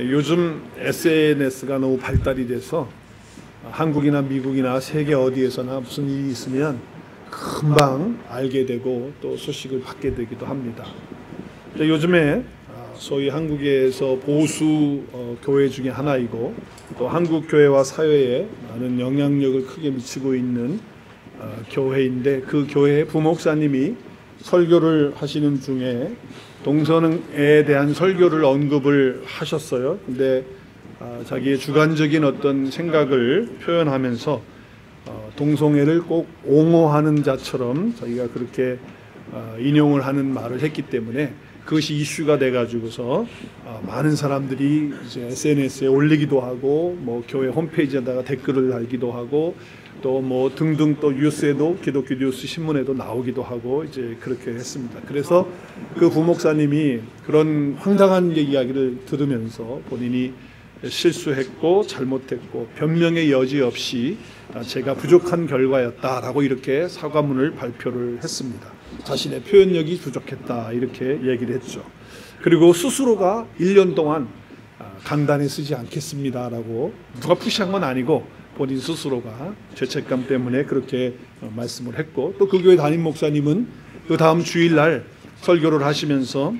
요즘 SNS가 너무 발달이 돼서 한국이나 미국이나 세계 어디에서나 무슨 일이 있으면 금방 알게 되고 또 소식을 받게 되기도 합니다. 요즘에 소위 한국에서 보수 교회 중에 하나이고 또 한국 교회와 사회에 많은 영향력을 크게 미치고 있는 교회인데, 그 교회의 부목사님이 설교를 하시는 중에 동성애에 대한 설교를 언급을 하셨어요. 근데 자기의 주관적인 어떤 생각을 표현하면서 동성애를 꼭 옹호하는 자처럼 자기가 그렇게 인용을 하는 말을 했기 때문에 그것이 이슈가 돼가지고서 많은 사람들이 이제 SNS에 올리기도 하고 뭐 교회 홈페이지에다가 댓글을 달기도 하고 또 뭐 등등 또 뉴스에도 기독교 뉴스 신문에도 나오기도 하고 이제 그렇게 했습니다. 그래서 그 부목사님이 그런 황당한 이야기를 들으면서 본인이 실수했고 잘못했고 변명의 여지 없이 제가 부족한 결과였다라고 이렇게 사과문을 발표를 했습니다. 자신의 표현력이 부족했다 이렇게 얘기를 했죠. 그리고 스스로가 1년 동안 강단에 쓰지 않겠습니다라고, 누가 푸시한 건 아니고 본인 스스로가 죄책감 때문에 그렇게 말씀을 했고, 또 그 교회 담임 목사님은 그 다음 주일날 설교를 하시면서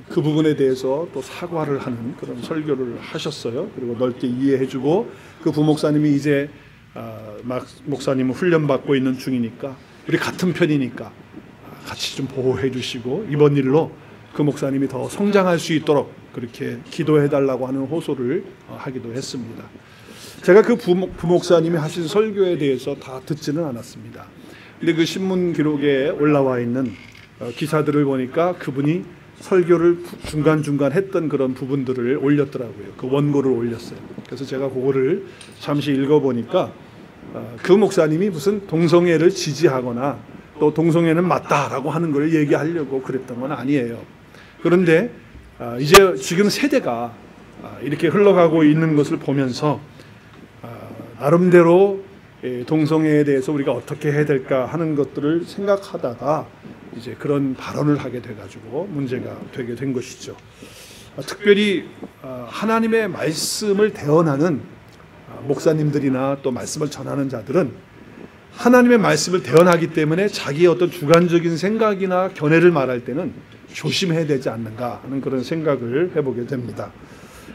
그 부분에 대해서 또 사과를 하는 그런 설교를 하셨어요. 그리고 넓게 이해해주고, 그 부목사님이 이제 목사님은 훈련받고 있는 중이니까 우리 같은 편이니까 같이 좀 보호해 주시고 이번 일로 그 목사님이 더 성장할 수 있도록 그렇게 기도해 달라고 하는 호소를 하기도 했습니다. 제가 그 부목사님이 하신 설교에 대해서 다 듣지는 않았습니다. 근데 그 신문 기록에 올라와 있는 기사들을 보니까 그분이 설교를 중간중간 했던 그런 부분들을 올렸더라고요. 그 원고를 올렸어요. 그래서 제가 그거를 잠시 읽어보니까 그 목사님이 무슨 동성애를 지지하거나 또 동성애는 맞다라고 하는 걸 얘기하려고 그랬던 건 아니에요. 그런데 이제 지금 세대가 이렇게 흘러가고 있는 것을 보면서 나름대로 동성애에 대해서 우리가 어떻게 해야 될까 하는 것들을 생각하다가 이제 그런 발언을 하게 돼가지고 문제가 되게 된 것이죠. 특별히 하나님의 말씀을 대언하는 목사님들이나 또 말씀을 전하는 자들은 하나님의 말씀을 대언하기 때문에 자기의 어떤 주관적인 생각이나 견해를 말할 때는 조심해야 되지 않는가 하는 그런 생각을 해보게 됩니다.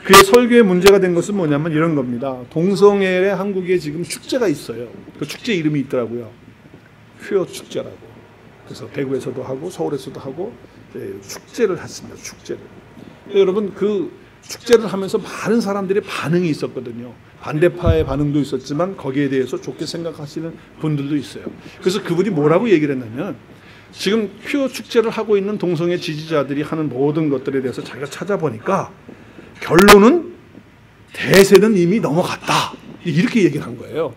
그의 설교에 문제가 된 것은 뭐냐면 이런 겁니다. 동성애에 한국에 지금 축제가 있어요. 그 축제 이름이 있더라고요. 퀴어 축제라고. 그래서 대구에서도 하고 서울에서도 하고 축제를 했습니다. 축제를. 여러분, 그 축제를 하면서 많은 사람들의 반응이 있었거든요. 반대파의 반응도 있었지만 거기에 대해서 좋게 생각하시는 분들도 있어요. 그래서 그분이 뭐라고 얘기를 했냐면, 지금 퀴어 축제를 하고 있는 동성애 지지자들이 하는 모든 것들에 대해서 자기가 찾아보니까 결론은 대세는 이미 넘어갔다 이렇게 얘기를 한 거예요.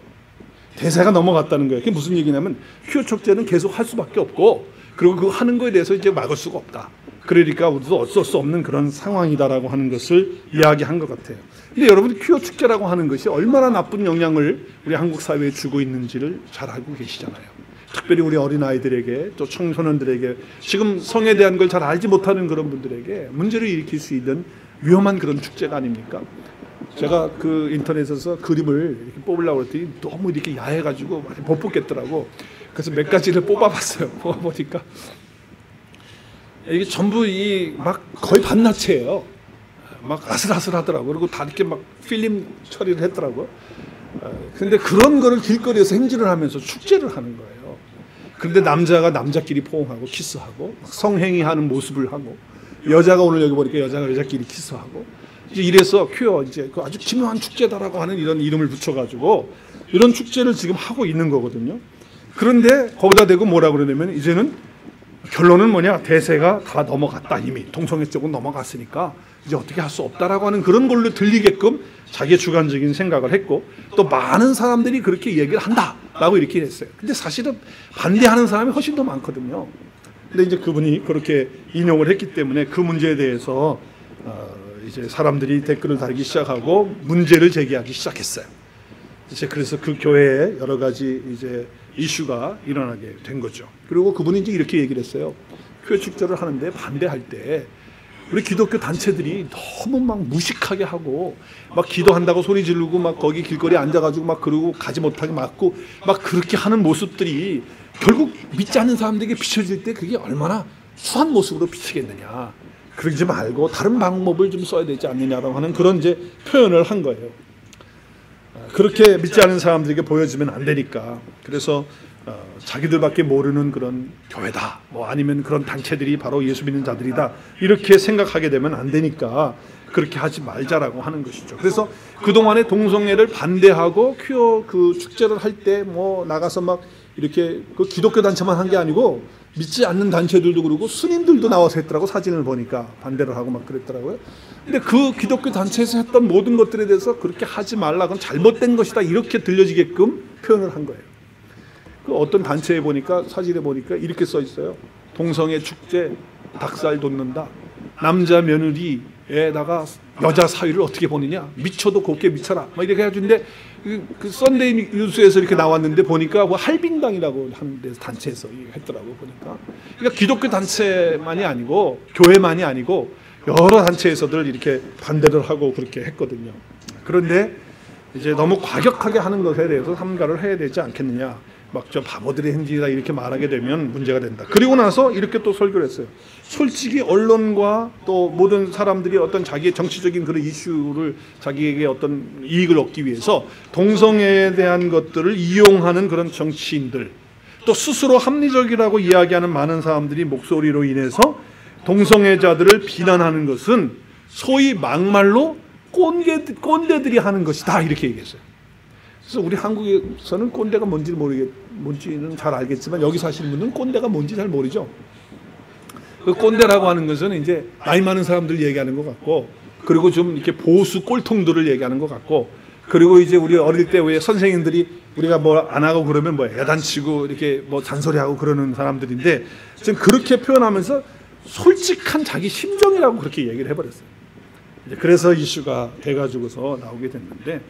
대세가 넘어갔다는 거예요. 그게 무슨 얘기냐면 퀴어 축제는 계속 할 수밖에 없고, 그리고 그 하는 거에 대해서 이제 막을 수가 없다. 그러니까 우리도 어쩔 수 없는 그런 상황이다라고 하는 것을 이야기한 것 같아요. 근데 여러분, 퀴어 축제라고 하는 것이 얼마나 나쁜 영향을 우리 한국 사회에 주고 있는지를 잘 알고 계시잖아요. 특별히 우리 어린아이들에게 또 청소년들에게, 지금 성에 대한 걸 잘 알지 못하는 그런 분들에게 문제를 일으킬 수 있는 위험한 그런 축제가 아닙니까? 제가 그 인터넷에서 그림을 이렇게 뽑으려고 했더니 너무 이렇게 야해가지고 못 뽑겠더라고. 그래서 몇 가지를 뽑아봤어요. 뽑아보니까 이게 전부 막 거의 반나체예요. 막 아슬아슬하더라고. 그리고 다 이렇게 막 필름 처리를 했더라고. 근데 그런 거를 길거리에서 행진을 하면서 축제를 하는 거예요. 그런데 남자가 남자끼리 포옹하고 키스하고 성행위하는 모습을 하고, 여자가 오늘 여기 보니까 여자가 여자끼리 키스하고, 이제 이래서 퀴어 이제 그 아주 기묘한 축제다라고 하는 이런 이름을 붙여가지고 이런 축제를 지금 하고 있는 거거든요. 그런데 거기다 대고 뭐라 그러냐면, 이제는 결론은 뭐냐, 대세가 다 넘어갔다, 이미 동성애 쪽은 넘어갔으니까 이제 어떻게 할 수 없다라고 하는 그런 걸로 들리게끔 자기의 주관적인 생각을 했고, 또 많은 사람들이 그렇게 얘기를 한다라고 이렇게 했어요. 근데 사실은 반대하는 사람이 훨씬 더 많거든요. 근데 이제 그분이 그렇게 인용을 했기 때문에 그 문제에 대해서 이제 사람들이 댓글을 달기 시작하고 문제를 제기하기 시작했어요. 이제 그래서 그 교회에 여러 가지 이제 이슈가 일어나게 된 거죠. 그리고 그분이 이제 이렇게 얘기를 했어요. 퀴어 축제를 하는데 반대할 때 우리 기독교 단체들이 너무 막 무식하게 하고 막 기도한다고 소리 지르고 막 거기 길거리에 앉아가지고 막 그러고 가지 못하게 막고 막 그렇게 하는 모습들이 결국 믿지 않는 사람들에게 비춰질 때 그게 얼마나 추한 모습으로 비치겠느냐. 그러지 말고 다른 방법을 좀 써야 되지 않느냐라고 하는 그런 이제 표현을 한 거예요. 그렇게 믿지 않는 사람들에게 보여지면 안 되니까. 그래서 자기들밖에 모르는 그런 교회다, 뭐 아니면 그런 단체들이 바로 예수 믿는 자들이다, 이렇게 생각하게 되면 안 되니까 그렇게 하지 말자라고 하는 것이죠. 그래서 그동안에 동성애를 반대하고 퀴어 그 축제를 할 때 뭐 나가서 막 이렇게 그 기독교 단체만 한 게 아니고 믿지 않는 단체들도 그러고 스님들도 나와서 했더라고. 사진을 보니까 반대를 하고 막 그랬더라고요. 근데 그 기독교 단체에서 했던 모든 것들에 대해서 그렇게 하지 말라, 그건 잘못된 것이다, 이렇게 들려지게끔 표현을 한 거예요. 그 어떤 단체에 보니까, 사진에 보니까 이렇게 써 있어요. 동성애 축제, 닭살 돋는다. 남자 며느리에다가 여자 사위를 어떻게 보느냐, 미쳐도 곱게 미쳐라, 막 이렇게 해가지고. 그 썬데이 뉴스에서 이렇게 나왔는데 보니까 뭐 할빈당이라고 하는 데서 단체에서 했더라고 보니까. 그러니까 기독교 단체만이 아니고 교회만이 아니고 여러 단체에서들 이렇게 반대를 하고 그렇게 했거든요. 그런데 이제 너무 과격하게 하는 것에 대해서 삼가를 해야 되지 않겠느냐. 막 저 바보들의 행진이다 이렇게 말하게 되면 문제가 된다. 그리고 나서 이렇게 또 설교를 했어요. 솔직히 언론과 또 모든 사람들이 어떤 자기의 정치적인 그런 이슈를 자기에게 어떤 이익을 얻기 위해서 동성애에 대한 것들을 이용하는 그런 정치인들, 또 스스로 합리적이라고 이야기하는 많은 사람들이 목소리로 인해서 동성애자들을 비난하는 것은 소위 막말로 꼰대들이 하는 것이다, 이렇게 얘기했어요. 그래서 우리 한국에서는 꼰대가 뭔지는 잘 알겠지만 여기 사시는 분들은 꼰대가 뭔지 잘 모르죠. 그 꼰대라고 하는 것은 이제 나이 많은 사람들 얘기하는 것 같고, 그리고 좀 이렇게 보수 꼴통들을 얘기하는 것 같고, 그리고 이제 우리 어릴 때 왜 선생님들이 우리가 뭐 안 하고 그러면 뭐 야단치고 이렇게 뭐 잔소리하고 그러는 사람들인데, 지금 그렇게 표현하면서 솔직한 자기 심정이라고 그렇게 얘기를 해버렸어요. 이제 그래서 이슈가 돼가지고서 나오게 됐는데,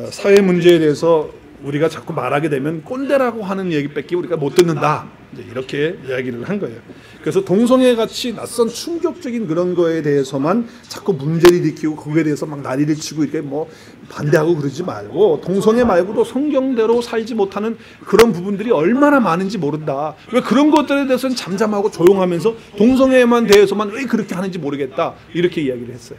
사회 문제에 대해서 우리가 자꾸 말하게 되면 꼰대라고 하는 얘기밖에 우리가 못 듣는다, 이제 이렇게 이야기를 한 거예요. 그래서 동성애 같이 낯선 충격적인 그런 거에 대해서만 자꾸 문제를 일으키고 거기에 대해서 막 난리를 치고 이렇게 뭐 반대하고 그러지 말고, 동성애 말고도 성경대로 살지 못하는 그런 부분들이 얼마나 많은지 모른다. 왜 그런 것들에 대해서는 잠잠하고 조용하면서 동성애만 대해서만 왜 그렇게 하는지 모르겠다, 이렇게 이야기를 했어요.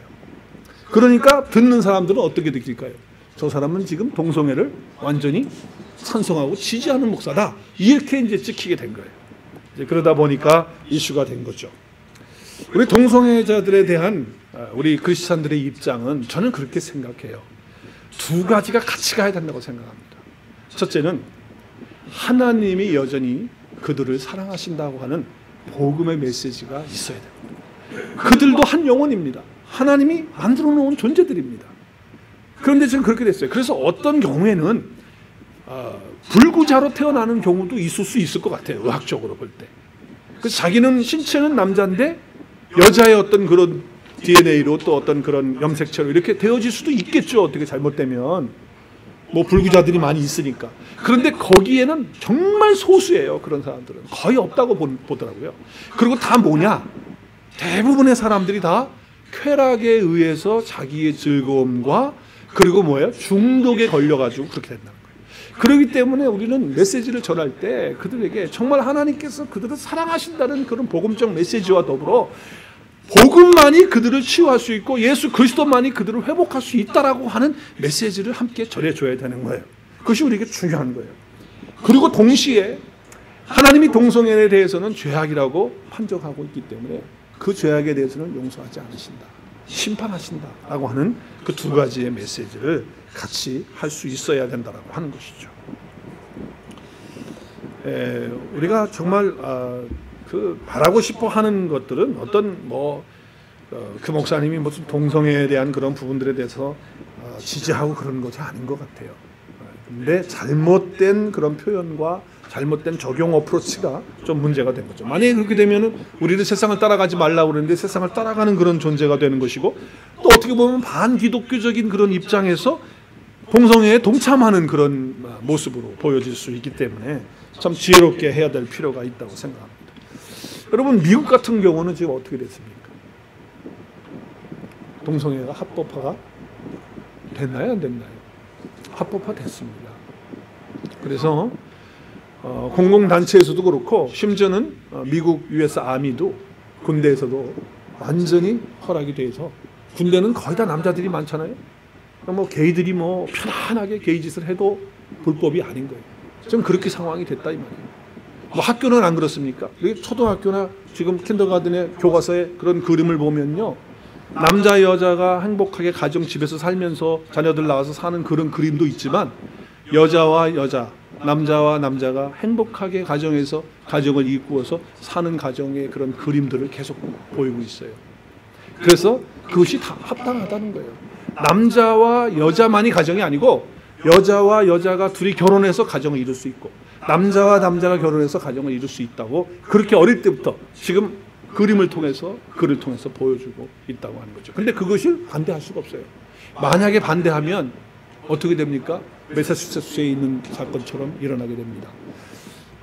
그러니까 듣는 사람들은 어떻게 느낄까요? 저 사람은 지금 동성애를 완전히 찬성하고 지지하는 목사다, 이렇게 이제 찍히게 된 거예요. 이제 그러다 보니까 이슈가 된 거죠. 우리 동성애자들에 대한 우리 크리스찬들의 입장은 저는 그렇게 생각해요. 두 가지가 같이 가야 된다고 생각합니다. 첫째는 하나님이 여전히 그들을 사랑하신다고 하는 복음의 메시지가 있어야 됩니다. 그들도 한 영혼입니다. 하나님이 만들어 놓은 존재들입니다. 그런데 지금 그렇게 됐어요. 그래서 어떤 경우에는 불구자로 태어나는 경우도 있을 수 있을 것 같아요, 의학적으로 볼 때. 그래서 자기는 신체는 남자인데 여자의 어떤 그런 DNA로 또 어떤 그런 염색체로 이렇게 되어질 수도 있겠죠, 어떻게 잘못되면. 뭐 불구자들이 많이 있으니까. 그런데 거기에는 정말 소수예요, 그런 사람들은. 거의 없다고 보더라고요. 그리고 다 뭐냐? 대부분의 사람들이 다 쾌락에 의해서 자기의 즐거움과 그리고 뭐예요? 중독에 걸려가지고 그렇게 된다는 거예요. 그렇기 때문에 우리는 메시지를 전할 때 그들에게 정말 하나님께서 그들을 사랑하신다는 그런 복음적 메시지와 더불어 복음만이 그들을 치유할 수 있고 예수 그리스도만이 그들을 회복할 수 있다라고 하는 메시지를 함께 전해줘야 되는 거예요. 그것이 우리에게 중요한 거예요. 그리고 동시에 하나님이 동성애에 대해서는 죄악이라고 판정하고 있기 때문에 그 죄악에 대해서는 용서하지 않으신다, 심판하신다라고 하는 그 두 가지의 메시지를 같이 할 수 있어야 된다라고 하는 것이죠. 우리가 정말 그 바라고 싶어 하는 것들은 어떤 그 목사님이 무슨 동성애에 대한 그런 부분들에 대해서 지지하고 그런 것이 아닌 것 같아요. 근데 잘못된 그런 표현과 잘못된 적용 어프로치가 좀 문제가 된 거죠. 만약에 그렇게 되면은 우리는 세상을 따라가지 말라고 그러는데 세상을 따라가는 그런 존재가 되는 것이고, 또 어떻게 보면 반기독교적인 그런 입장에서 동성애에 동참하는 그런 모습으로 보여질 수 있기 때문에 참 지혜롭게 해야 될 필요가 있다고 생각합니다. 여러분, 미국 같은 경우는 지금 어떻게 됐습니까? 동성애가 합법화가 됐나요? 안 됐나요? 합법화 됐습니다. 그래서 공공단체에서도 그렇고 심지어는 미국 US 아미도 군대에서도 완전히 허락이 돼서 군대는 거의 다 남자들이 많잖아요. 뭐 게이들이 뭐 편안하게 게이 짓을 해도 불법이 아닌 거예요. 지금 그렇게 상황이 됐다 이 말이에요. 뭐 학교는 안 그렇습니까? 초등학교나 지금 킨더가든의 교과서에 그런 그림을 보면요, 남자 여자가 행복하게 가정 집에서 살면서 자녀들 낳아서 사는 그런 그림도 있지만 여자와 여자, 남자와 남자가 행복하게 가정에서 가정을 이루어서 사는 가정의 그런 그림들을 계속 보이고 있어요. 그래서 그것이 다 합당하다는 거예요. 남자와 여자만이 가정이 아니고 여자와 여자가 둘이 결혼해서 가정을 이룰 수 있고 남자와 남자가 결혼해서 가정을 이룰 수 있다고 그렇게 어릴 때부터 지금 그림을 통해서 글을 통해서 보여주고 있다고 하는 거죠. 근데 그것을 반대할 수가 없어요. 만약에 반대하면 어떻게 됩니까? 매사추세츠에 있는 사건처럼 일어나게 됩니다.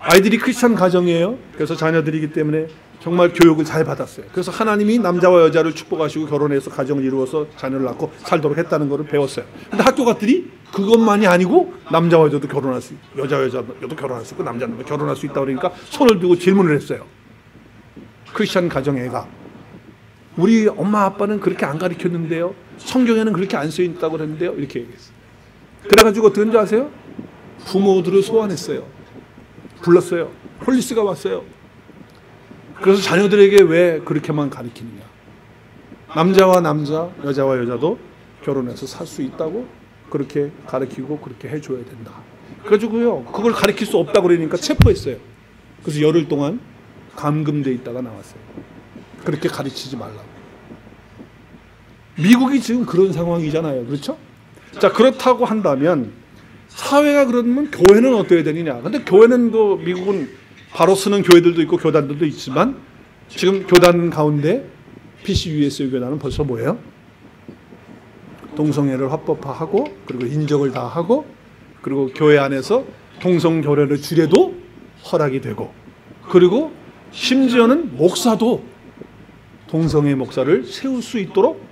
아이들이 크리스찬 가정이에요. 그래서 자녀들이기 때문에 정말 교육을 잘 받았어요. 그래서 하나님이 남자와 여자를 축복하시고 결혼해서 가정을 이루어서 자녀를 낳고 살도록 했다는 것을 배웠어요. 근데 학교 갔더니 그것만이 아니고 남자와 여자도 결혼할 수 있고 여자도 결혼할 수 있고 남자도 결혼할 수 있다고 그러니까 손을 들고 질문을 했어요. 크리스찬 가정애가 우리 엄마 아빠는 그렇게 안 가르쳤는데요. 성경에는 그렇게 안 써있다고 그랬는데요. 이렇게 얘기했어요. 그래가지고 어떻게 한지 아세요? 부모들을 소환했어요. 불렀어요. 폴리스가 왔어요. 그래서 자녀들에게 왜 그렇게만 가르치느냐. 남자와 남자, 여자와 여자도 결혼해서 살 수 있다고 그렇게 가르치고 그렇게 해줘야 된다. 그래가지고요, 그걸 가르칠 수 없다고 그러니까 체포했어요. 그래서 열흘 동안 감금돼 있다가 나왔어요. 그렇게 가르치지 말라고. 미국이 지금 그런 상황이잖아요. 그렇죠? 자, 그렇다고 한다면 사회가 그러면 교회는 어떻게 되느냐. 근데 교회는 또 미국은 바로 쓰는 교회들도 있고 교단들도 있지만 지금 교단 가운데 PCUSA 교단은 벌써 뭐예요? 동성애를 합법화하고 그리고 인정을 다 하고 그리고 교회 안에서 동성교례를 주례도 허락이 되고 그리고 심지어는 목사도 동성애 목사를 세울 수 있도록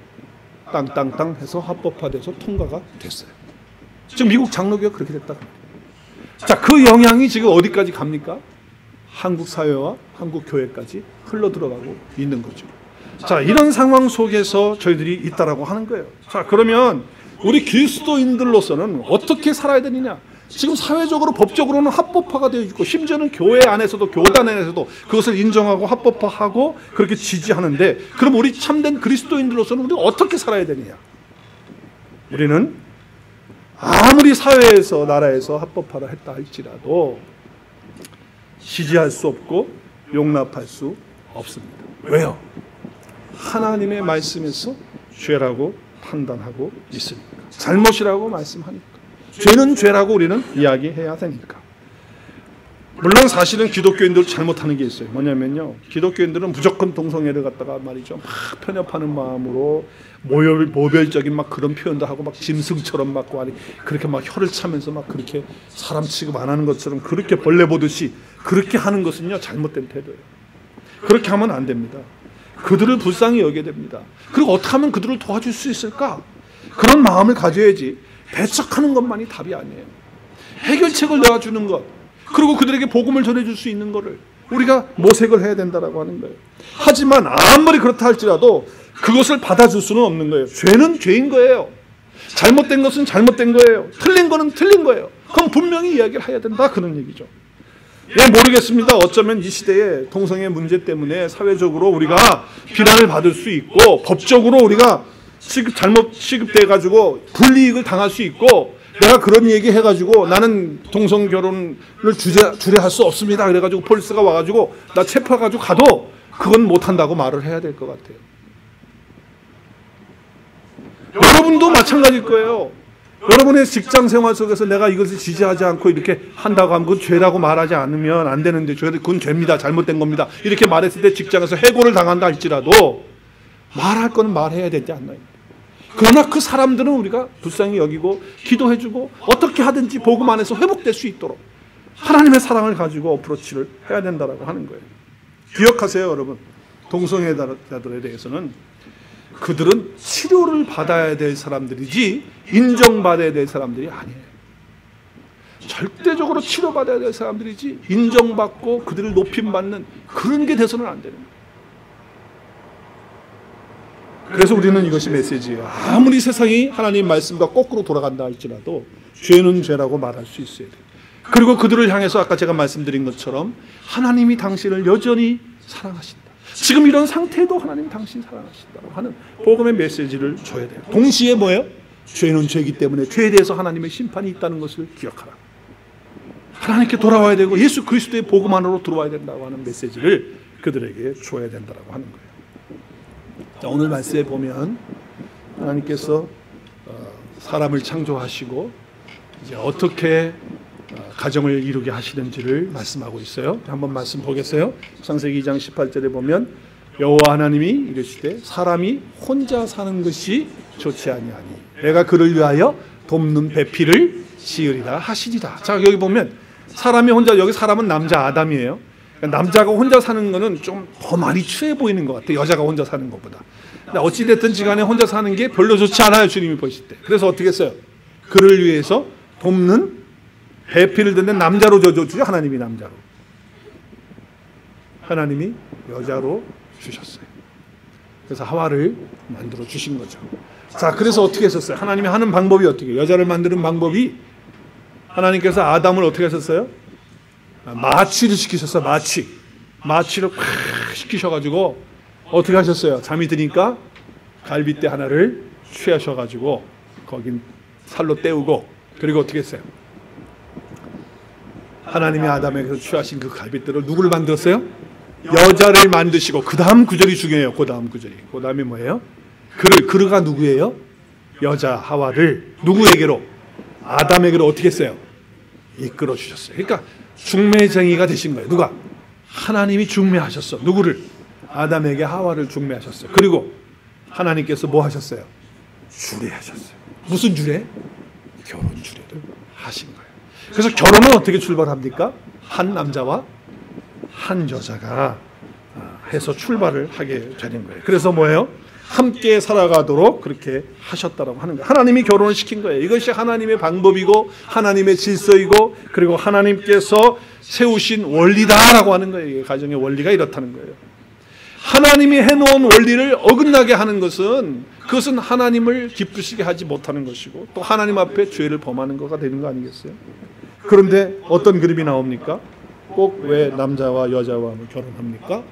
땅땅땅 해서 합법화돼서 통과가 됐어요. 지금 미국 장로교가 그렇게 됐다. 자, 그 영향이 지금 어디까지 갑니까? 한국 사회와 한국 교회까지 흘러 들어가고 있는 거죠. 자, 이런 상황 속에서 저희들이 있다라고 하는 거예요. 자, 그러면 우리 그리스도인들로서는 어떻게 살아야 되느냐? 지금 사회적으로 법적으로는 합법화가 되어 있고 심지어는 교회 안에서도 교단 안에서도 그것을 인정하고 합법화하고 그렇게 지지하는데 그럼 우리 참된 그리스도인들로서는 우리가 어떻게 살아야 되느냐? 우리는 아무리 사회에서 나라에서 합법화를 했다 할지라도 지지할 수 없고 용납할 수 없습니다. 왜요? 하나님의 말씀에서 죄라고 판단하고 있으니까. 잘못이라고 말씀하니까. 죄는 죄라고 우리는 이야기해야 되니까. 물론 사실은 기독교인들도 잘못하는 게 있어요. 뭐냐면요, 기독교인들은 무조건 동성애를 갖다가 말이죠 막 편협하는 마음으로 모별적인 막 그런 표현도 하고 막 짐승처럼 막 그렇게 막 혀를 차면서 막 그렇게 사람 취급 안 하는 것처럼 그렇게 벌레 보듯이 그렇게 하는 것은요 잘못된 태도예요. 그렇게 하면 안 됩니다. 그들을 불쌍히 여겨야 됩니다. 그리고 어떻게 하면 그들을 도와줄 수 있을까? 그런 마음을 가져야지 배척하는 것만이 답이 아니에요. 해결책을 내어주는 것, 그리고 그들에게 복음을 전해줄 수 있는 것을 우리가 모색을 해야 된다라고 하는 거예요. 하지만 아무리 그렇다 할지라도 그것을 받아줄 수는 없는 거예요. 죄는 죄인 거예요. 잘못된 것은 잘못된 거예요. 틀린 거는 틀린 거예요. 그럼 분명히 이야기를 해야 된다 그런 얘기죠. 예, 모르겠습니다. 어쩌면 이 시대에 동성애 문제 때문에 사회적으로 우리가 비난을 받을 수 있고 법적으로 우리가 잘못 취급돼가지고 불이익을 당할 수 있고 내가 그런 얘기 해가지고 나는 동성 결혼을 주례할 수 없습니다. 그래가지고 폴리스가 와가지고 나 체포해가지고 가도 그건 못한다고 말을 해야 될 것 같아요. 여러분도 마찬가지일 거예요. 여러분의 직장 생활 속에서 내가 이것을 지지하지 않고 이렇게 한다고 하면 그건 죄라고 말하지 않으면 안 되는데 그건 죄입니다. 잘못된 겁니다. 이렇게 말했을 때 직장에서 해고를 당한다 할지라도 말할 건 말해야 되지 않나요? 그러나 그 사람들은 우리가 불쌍히 여기고 기도해주고 어떻게 하든지 복음 안에서 회복될 수 있도록 하나님의 사랑을 가지고 어프로치를 해야 된다고 하는 거예요. 기억하세요, 여러분. 동성애자들에 대해서는 그들은 치료를 받아야 될 사람들이지 인정받아야 될 사람들이 아니에요. 절대적으로 치료받아야 될 사람들이지 인정받고 그들을 높임받는 그런 게 돼서는 안 되는 거예요. 그래서 우리는 이것이 메시지예요. 아무리 세상이 하나님 말씀과 거꾸로 돌아간다 할지라도 죄는 죄라고 말할 수 있어야 돼요. 그리고 그들을 향해서 아까 제가 말씀드린 것처럼 하나님이 당신을 여전히 사랑하신다. 지금 이런 상태에도 하나님 당신 사랑하신다고 하는 복음의 메시지를 줘야 돼요. 동시에 뭐예요? 죄는 죄이기 때문에 죄에 대해서 하나님의 심판이 있다는 것을 기억하라. 하나님께 돌아와야 되고 예수 그리스도의 복음 안으로 들어와야 된다고 하는 메시지를 그들에게 줘야 된다고 하는 거예요. 자, 오늘 말씀에 보면 하나님께서 사람을 창조하시고 이제 어떻게 가정을 이루게 하시는지를 말씀하고 있어요. 한번 말씀 보겠어요. 창세기 2장 18절에 보면 여호와 하나님이 이르시되 사람이 혼자 사는 것이 좋지 아니하니 내가 그를 위하여 돕는 배필을 지으리라 하시리라. 자, 여기 보면 사람이 혼자, 여기 사람은 남자 아담이에요. 그러니까 남자가 혼자 사는 거는 좀 더 많이 추해 보이는 것 같아요. 여자가 혼자 사는 것보다. 근데 어찌됐든 지간에 혼자 사는 게 별로 좋지 않아요. 주님이 보실 때. 그래서 어떻게 했어요? 그를 위해서 돕는 배필을 듣는 남자로 주죠. 하나님이 남자로. 하나님이 여자로 주셨어요. 그래서 하와를 만들어 주신 거죠. 자, 그래서 어떻게 했었어요? 하나님이 하는 방법이 어떻게? 여자를 만드는 방법이 하나님께서 아담을 어떻게 하셨어요? 마취를 시키셨어요. 마취를 콱 시키셔가지고 어떻게 하셨어요? 잠이 드니까 갈빗대 하나를 취하셔가지고 거긴 살로 때우고 그리고 어떻게 했어요? 하나님이 아담에게서 취하신 그 갈빗대를 누구를 만들었어요? 여자를 만드시고 그 다음 구절이 중요해요. 그 다음 구절이. 그 다음에 뭐예요? 그가 누구예요? 여자 하와를 누구에게로? 아담에게로 어떻게 했어요? 이끌어 주셨어요. 그러니까 중매쟁이가 되신 거예요. 누가? 하나님이 중매하셨어. 누구를? 아담에게 하와를 중매하셨어요. 그리고 하나님께서 뭐 하셨어요? 주례하셨어요. 무슨 주례? 결혼 주례를 하신 거예요. 그래서 결혼은 어떻게 출발합니까? 한 남자와 한 여자가 해서 출발을 하게 되는 거예요. 그래서 뭐예요? 함께 살아가도록 그렇게 하셨다라고 하는 거예요. 하나님이 결혼을 시킨 거예요. 이것이 하나님의 방법이고 하나님의 질서이고 그리고 하나님께서 세우신 원리다라고 하는 거예요. 가정의 원리가 이렇다는 거예요. 하나님이 해놓은 원리를 어긋나게 하는 것은 그것은 하나님을 기쁘시게 하지 못하는 것이고 또 하나님 앞에 죄를 범하는 거가 되는 거 아니겠어요? 그런데 어떤 그림이 나옵니까? 꼭 왜 남자와 여자와 결혼합니까?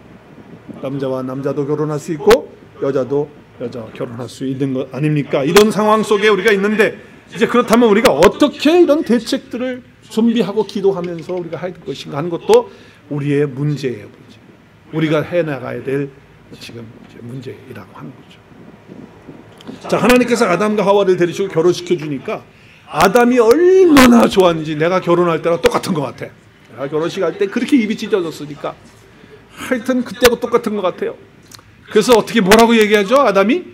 남자와 남자도 결혼할 수 있고 여자도 여자와 결혼할 수 있는 것 아닙니까? 이런 상황 속에 우리가 있는데 이제 그렇다면 우리가 어떻게 이런 대책들을 준비하고 기도하면서 우리가 할 것인가 하는 것도 우리의 문제예요. 우리가 해나가야 될 지금 문제이라고 하는 거죠. 자, 하나님께서 아담과 하와를 데리시고 결혼시켜 주니까 아담이 얼마나 좋았는지 내가 결혼할 때랑 똑같은 것 같아. 내가 결혼식 할 때 그렇게 입이 찢어졌으니까 하여튼 그때하고 똑같은 것 같아요. 그래서 어떻게 뭐라고 얘기하죠? 아담이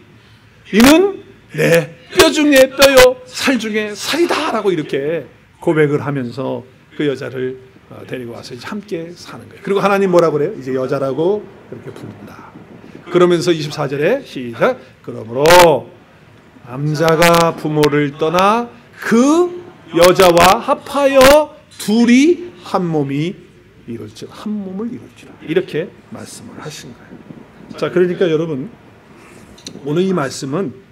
이는 내 뼈 중에 뼈요 살 중에 살이다 라고 이렇게 고백을 하면서 그 여자를 데리고 와서 이제 함께 사는 거예요. 그리고 하나님 뭐라고 그래요? 이제 여자라고 그렇게 부른다. 그러면서 24절에 시작. 그러므로 남자가 부모를 떠나 그 여자와 합하여 둘이 한 몸이 이룰지라. 한 몸을 이룰지라. 이렇게 말씀을 하신 거예요. 자, 그러니까 여러분 오늘 이 말씀은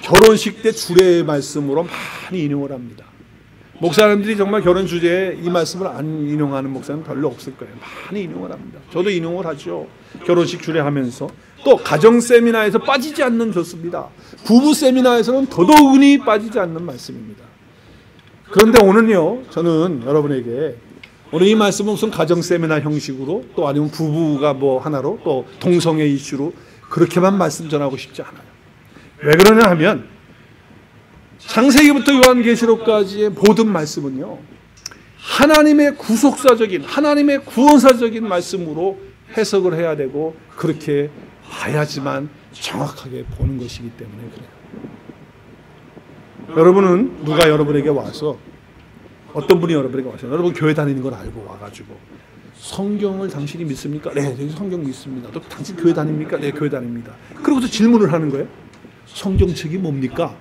결혼식 때 주례의 말씀으로 많이 인용을 합니다. 목사님들이 정말 결혼 주제에 이 말씀을 안 인용하는 목사는 별로 없을 거예요. 많이 인용을 합니다. 저도 인용을 하죠. 결혼식 주례하면서. 또 가정 세미나에서 빠지지 않는 좋습니다. 부부 세미나에서는 더더욱이 빠지지 않는 말씀입니다. 그런데 오늘요, 저는 여러분에게 오늘 이 말씀은 무슨 가정 세미나 형식으로 또 아니면 부부가 뭐 하나로 또 동성애 이슈로 그렇게만 말씀 전하고 싶지 않아요. 왜 그러냐 하면 창세기부터 요한계시록까지의 모든 말씀은요, 하나님의 구속사적인, 하나님의 구원사적인 말씀으로 해석을 해야 되고 그렇게 봐야지만 정확하게 보는 것이기 때문에 그래요. 여러분은 누가 여러분에게 와서 어떤 분이 여러분에게 와서 여러분 교회 다니는 걸 알고 와가지고 성경을 당신이 믿습니까? 네, 성경 믿습니다. 또 당신 교회 다닙니까? 네, 교회 다닙니다. 그러고서 질문을 하는 거예요. 성경책이 뭡니까?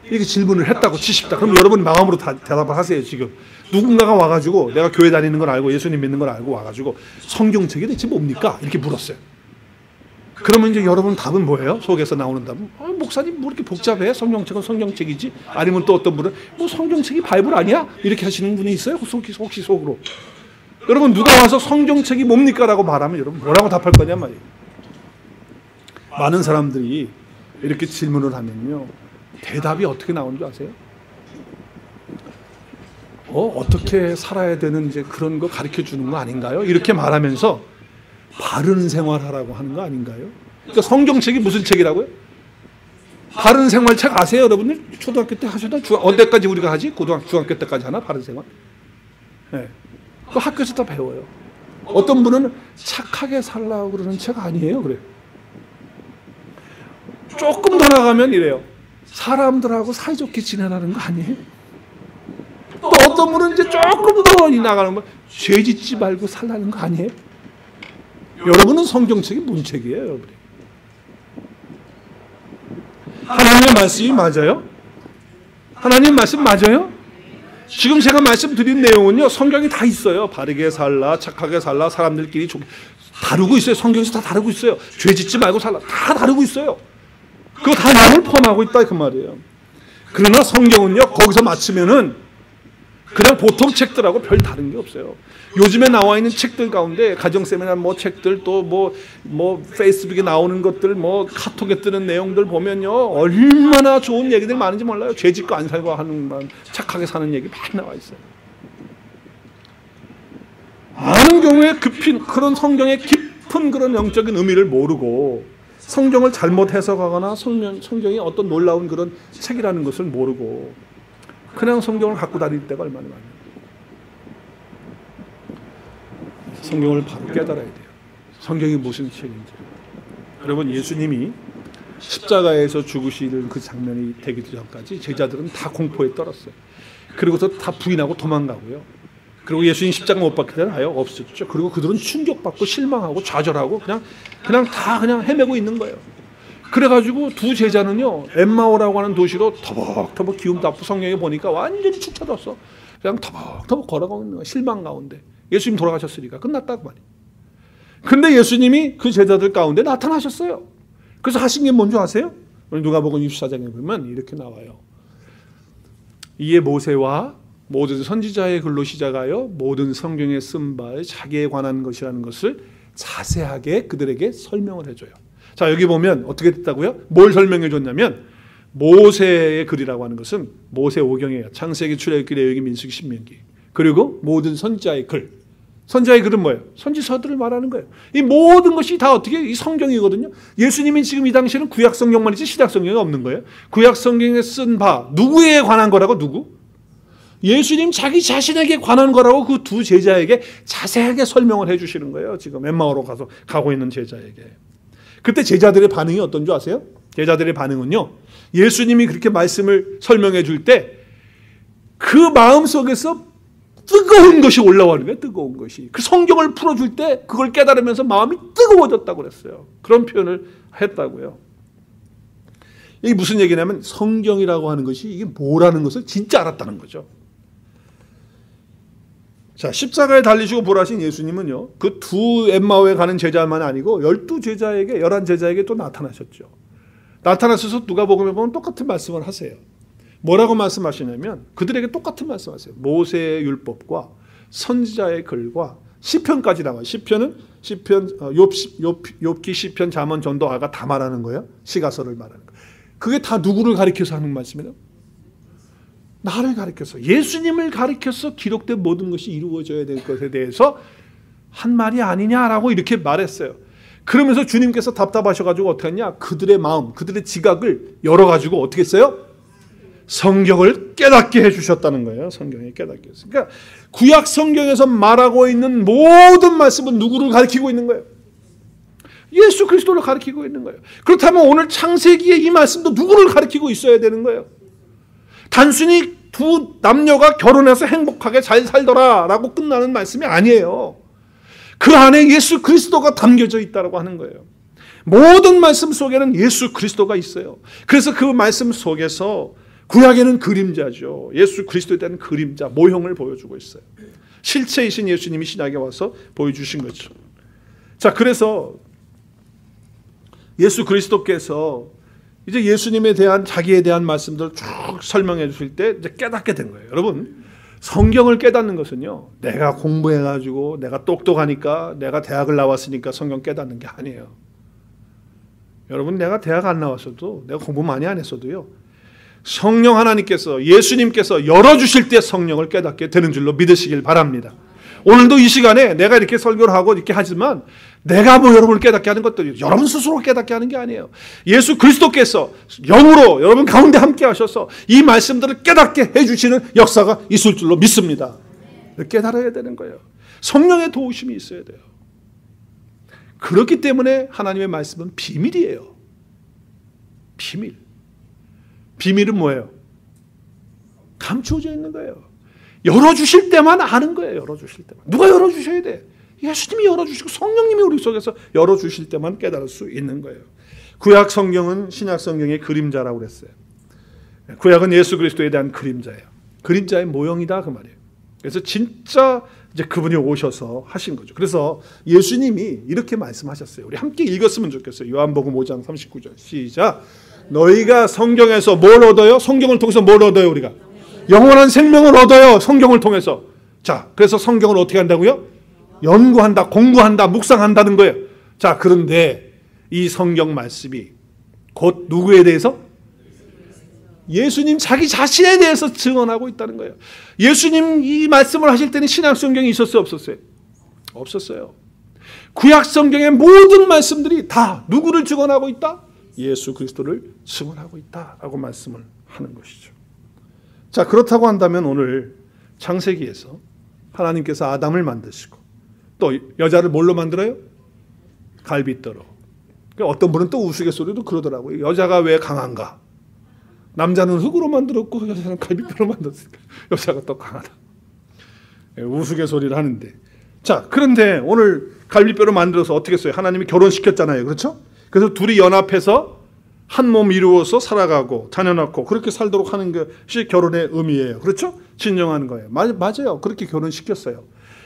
이렇게 질문을 했다고 치십다. 그럼 여러분 마음으로 대답을 하세요. 지금 누군가가 와가지고 내가 교회 다니는 걸 알고 예수님 믿는 걸 알고 와가지고 성경책이 대체 뭡니까? 이렇게 물었어요. 그러면 이제 여러분 답은 뭐예요? 속에서 나오는 답은 목사님 뭐 이렇게 복잡해? 성경책은 성경책이지? 아니면 또 어떤 분은 뭐 성경책이 바이블 아니야? 이렇게 하시는 분이 있어요? 혹시 속으로. 여러분 누가 와서 성경책이 뭡니까? 라고 말하면 여러분 뭐라고 답할 거냐 말이에요. 많은 사람들이 이렇게 질문을 하면요, 대답이 어떻게 나오는 줄 아세요? 어떻게 살아야 되는 이제 그런 거 가르쳐 주는 거 아닌가요? 이렇게 말하면서 바른 생활하라고 하는 거 아닌가요? 그러니까 성경책이 무슨 책이라고요? 바른 생활책 아세요, 여러분들? 초등학교 때 하셨나? 언제까지 우리가 하지? 중학교 때까지 하나? 바른 생활? 네. 그 학교에서 다 배워요. 어떤 분은 착하게 살라고 그러는 책 아니에요, 그래요. 조금 더 나가면 이래요. 사람들하고 사이좋게 지내라는 거 아니에요? 또 어떤 분은 이제 조금 더 나가는 거, 죄 짓지 말고 살라는 거 아니에요? 여러분은 성경책이 뭔 책이에요, 여러분이? 하나님의 말씀이 맞아요? 하나님 말씀 맞아요? 지금 제가 말씀드린 내용은요, 성경이 다 있어요. 바르게 살라, 착하게 살라, 사람들끼리 다루고 있어요. 성경에서 다 다루고 있어요. 죄 짓지 말고 살라, 다 다루고 있어요. 그거 다 마음을 포함하고 있다 그 말이에요. 그러나 성경은요, 거기서 맞추면은 그냥 보통 책들하고 별 다른 게 없어요. 요즘에 나와 있는 책들 가운데 가정 세미나 뭐 책들 또 뭐 페이스북에 나오는 것들 뭐 카톡에 뜨는 내용들 보면요, 얼마나 좋은 얘기들 많은지 몰라요. 죄 짓고 안 살고 하는 만 착하게 사는 얘기 많이 나와 있어요. 많은 경우에 그런 성경의 깊은 그런 영적인 의미를 모르고 성경을 잘못 해석하거나 성경이 어떤 놀라운 그런 책이라는 것을 모르고 그냥 성경을 갖고 다닐 때가 얼마나 많아요. 성경을 바로 깨달아야 돼요. 성경이 무슨 책인지. 여러분, 예수님이 십자가에서 죽으시는 그 장면이 되기 전까지 제자들은 다 공포에 떨었어요. 그리고서 다 부인하고 도망가고요. 그리고 예수님 십자가 못 박히게 하여 없었죠. 그리고 그들은 충격받고 실망하고 좌절하고 그냥 헤매고 있는 거예요. 그래가지고 두 제자는요, 엠마오라고 하는 도시로 터벅터벅 기운 닦고 성경에 보니까 완전히 축 처졌어. 그냥 터벅터벅 걸어가고 있는 거야. 실망 가운데. 예수님 돌아가셨으니까 끝났다고 말이에요. 근데 예수님이 그 제자들 가운데 나타나셨어요. 그래서 하신 게 뭔지 아세요? 누가복음 24장에 보면 이렇게 나와요. 이에 모세와 모든 선지자의 글로 시작하여 모든 성경에 쓴 바에 자기에 관한 것이라는 것을 자세하게 그들에게 설명을 해줘요. 자, 여기 보면 어떻게 됐다고요? 뭘 설명해 줬냐면 모세의 글이라고 하는 것은 모세 오경이에요. 창세기, 출애굽기, 레위기, 민수기, 신명기. 그리고 모든 선지자의 글. 선지자의 글은 뭐예요? 선지서들을 말하는 거예요. 이 모든 것이 다 어떻게 이 성경이거든요. 예수님이 지금 이 당시에는 구약 성경만 있지 신약 성경이 없는 거예요. 구약 성경에 쓴 바 누구에 관한 거라고? 누구? 예수님 자기 자신에게 관한 거라고 그 두 제자에게 자세하게 설명을 해 주시는 거예요. 지금 엠마오로 가고 있는 제자에게. 그때 제자들의 반응이 어떤 줄 아세요? 제자들의 반응은요, 예수님이 그렇게 말씀을 설명해 줄 때 그 마음속에서 뜨거운 것이 올라오는 거예요. 뜨거운 것이. 그 성경을 풀어줄 때 그걸 깨달으면서 마음이 뜨거워졌다고 그랬어요. 그런 표현을 했다고요. 이게 무슨 얘기냐면 성경이라고 하는 것이 이게 뭐라는 것을 진짜 알았다는 거죠. 자, 십자가에 달리시고 부활하신 예수님은요, 그 두 엠마오에 가는 제자만 아니고 11제자에게 또 나타나셨죠. 나타나셔서 누가복음에 보면 똑같은 말씀을 하세요. 뭐라고 말씀하시냐면 그들에게 똑같은 말씀하세요. 모세의 율법과 선지자의 글과 시편까지 나와요. 시편, 욥기, 시편, 잠언, 전도하가 다 말하는 거예요. 시가서를 말하는 거예요. 그게 다 누구를 가리켜서 하는 말씀이에요? 나를 가리켜서, 예수님을 가리켜서 기록된 모든 것이 이루어져야 될 것에 대해서 한 말이 아니냐라고 이렇게 말했어요. 그러면서 주님께서 답답하셔가지고 어떻게 했냐? 그들의 마음, 그들의 지각을 열어가지고 어떻게 했어요? 성경을 깨닫게 해주셨다는 거예요. 성경에 깨닫게 했어요. 그러니까 구약 성경에서 말하고 있는 모든 말씀은 누구를 가리키고 있는 거예요? 예수 그리스도를 가리키고 있는 거예요. 그렇다면 오늘 창세기의 이 말씀도 누구를 가리키고 있어야 되는 거예요? 단순히 두 남녀가 결혼해서 행복하게 잘 살더라 라고 끝나는 말씀이 아니에요. 그 안에 예수 그리스도가 담겨져 있다고 하는 거예요. 모든 말씀 속에는 예수 그리스도가 있어요. 그래서 그 말씀 속에서 구약에는 그림자죠. 예수 그리스도에 대한 그림자, 모형을 보여주고 있어요. 실체이신 예수님이 신약에 와서 보여주신 거죠. 자, 그래서 예수 그리스도께서 이제 예수님에 대한 자기에 대한 말씀들을 쭉 설명해 주실 때 이제 깨닫게 된 거예요. 여러분, 성경을 깨닫는 것은요, 내가 공부해가지고 내가 똑똑하니까 내가 대학을 나왔으니까 성경 깨닫는 게 아니에요. 여러분, 내가 대학 안 나왔어도 내가 공부 많이 안 했어도요, 성령 하나님께서 예수님께서 열어주실 때 성령을 깨닫게 되는 줄로 믿으시길 바랍니다. 오늘도 이 시간에 내가 이렇게 설교를 하고 이렇게 하지만 내가 뭐 여러분을 깨닫게 하는 것도 여러분 스스로 깨닫게 하는 게 아니에요. 예수 그리스도께서 영으로 여러분 가운데 함께 하셔서 이 말씀들을 깨닫게 해주시는 역사가 있을 줄로 믿습니다. 깨달아야 되는 거예요. 성령의 도우심이 있어야 돼요. 그렇기 때문에 하나님의 말씀은 비밀이에요. 비밀. 비밀은 뭐예요? 감추어져 있는 거예요. 열어주실 때만 아는 거예요. 열어주실 때만. 누가 열어주셔야 돼? 예수님이 열어주시고 성령님이 우리 속에서 열어주실 때만 깨달을 수 있는 거예요. 구약 성경은 신약 성경의 그림자라고 그랬어요. 구약은 예수 그리스도에 대한 그림자예요. 그림자의 모형이다 그 말이에요. 그래서 진짜 이제 그분이 오셔서 하신 거죠. 그래서 예수님이 이렇게 말씀하셨어요. 우리 함께 읽었으면 좋겠어요. 요한복음 5장 39절 시작. 너희가 성경에서 뭘 얻어요? 성경을 통해서 뭘 얻어요? 우리가 영원한 생명을 얻어요. 성경을 통해서. 자, 그래서 성경을 어떻게 한다고요? 연구한다, 공부한다, 묵상한다는 거예요. 자, 그런데 이 성경 말씀이 곧 누구에 대해서? 예수님 자기 자신에 대해서 증언하고 있다는 거예요. 예수님 이 말씀을 하실 때는 신약 성경이 있었어요? 없었어요? 없었어요. 구약 성경의 모든 말씀들이 다 누구를 증언하고 있다? 예수 그리스도를 증언하고 있다라고 말씀을 하는 것이죠. 자, 그렇다고 한다면 오늘 창세기에서 하나님께서 아담을 만드시고 또 여자를 뭘로 만들어요? 갈빗대로. 어떤 분은 또 우스갯소리도 그러더라고요. 여자가 왜 강한가? 남자는 흙으로 만들었고 여자는 갈빗대로 만들었으니까 여자가 더 강하다. 우스갯소리를 하는데, 자, 그런데 오늘 갈빗대로 만들어서 어떻게 했어요? 하나님이 결혼시켰잖아요. 그렇죠? 그래서 둘이 연합해서 한 몸 이루어서 살아가고 자녀 낳고 그렇게 살도록 하는 것이 결혼의 의미예요. 그렇죠? 진정하는 거예요. 맞아요. 그렇게 결혼시켰어요.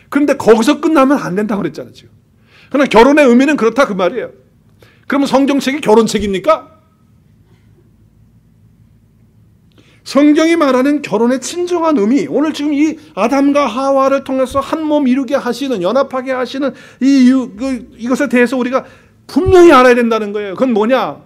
그런데 거기서 끝나면 안 된다고 그랬잖아요. 지금. 그러나 결혼의 의미는 그렇다 그 말이에요. 그러면 성경책이 결혼책입니까? 성경이 말하는 결혼의 진정한 의미, 오늘 지금 이 아담과 하와를 통해서 한 몸 이루게 하시는, 연합하게 하시는 이것에 대해서 우리가 분명히 알아야 된다는 거예요. 그건 뭐냐?